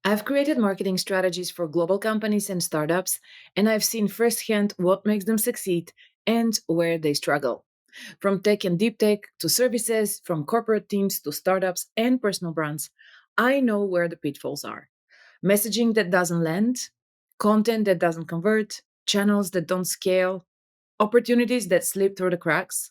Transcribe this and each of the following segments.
I've created marketing strategies for global companies and startups, and I've seen firsthand what makes them succeed and where they struggle. From tech and deep tech to services, from corporate teams to startups and personal brands, I know where the pitfalls are. Messaging that doesn't land, content that doesn't convert, channels that don't scale, opportunities that slip through the cracks.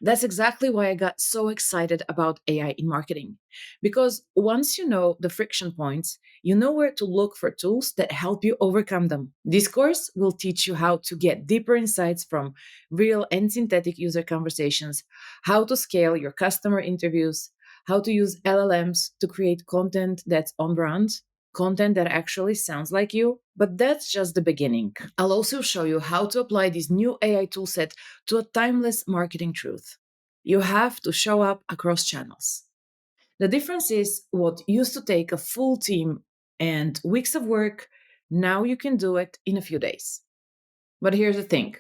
That's exactly why I got so excited about AI in marketing. Because once you know the friction points, you know where to look for tools that help you overcome them. This course will teach you how to get deeper insights from real and synthetic user conversations, how to scale your customer interviews, how to use LLMs to create content that's on brand, content that actually sounds like you. But that's just the beginning. I'll also show you how to apply this new AI toolset to a timeless marketing truth. You have to show up across channels. The difference is what used to take a full team and weeks of work, now you can do it in a few days. But here's the thing,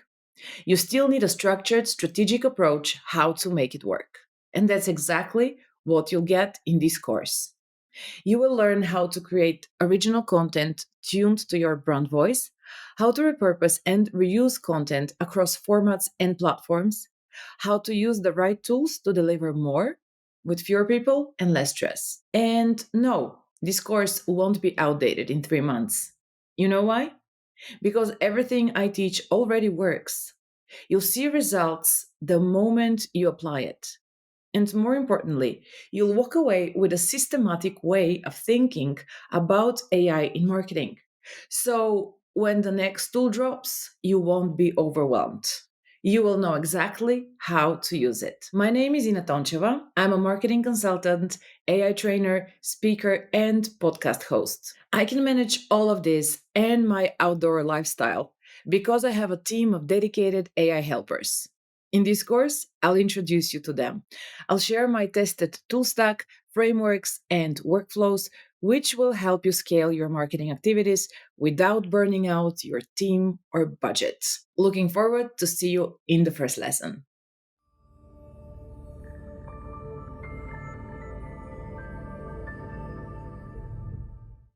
you still need a structured, strategic approach how to make it work. And that's exactly what you'll get in this course. You will learn how to create original content tuned to your brand voice, how to repurpose and reuse content across formats and platforms, how to use the right tools to deliver more with fewer people and less stress. And no, this course won't be outdated in 3 months. You know why? Because everything I teach already works. You'll see results the moment you apply it. And more importantly, you'll walk away with a systematic way of thinking about AI in marketing. So when the next tool drops, you won't be overwhelmed. You will know exactly how to use it. My name is Ina Toncheva. I'm a marketing consultant, AI trainer, speaker, and podcast host. I can manage all of this and my outdoor lifestyle because I have a team of dedicated AI helpers. In this course, I'll introduce you to them. I'll share my tested tool stack, frameworks, and workflows, which will help you scale your marketing activities without burning out your team or budget. Looking forward to see you in the first lesson.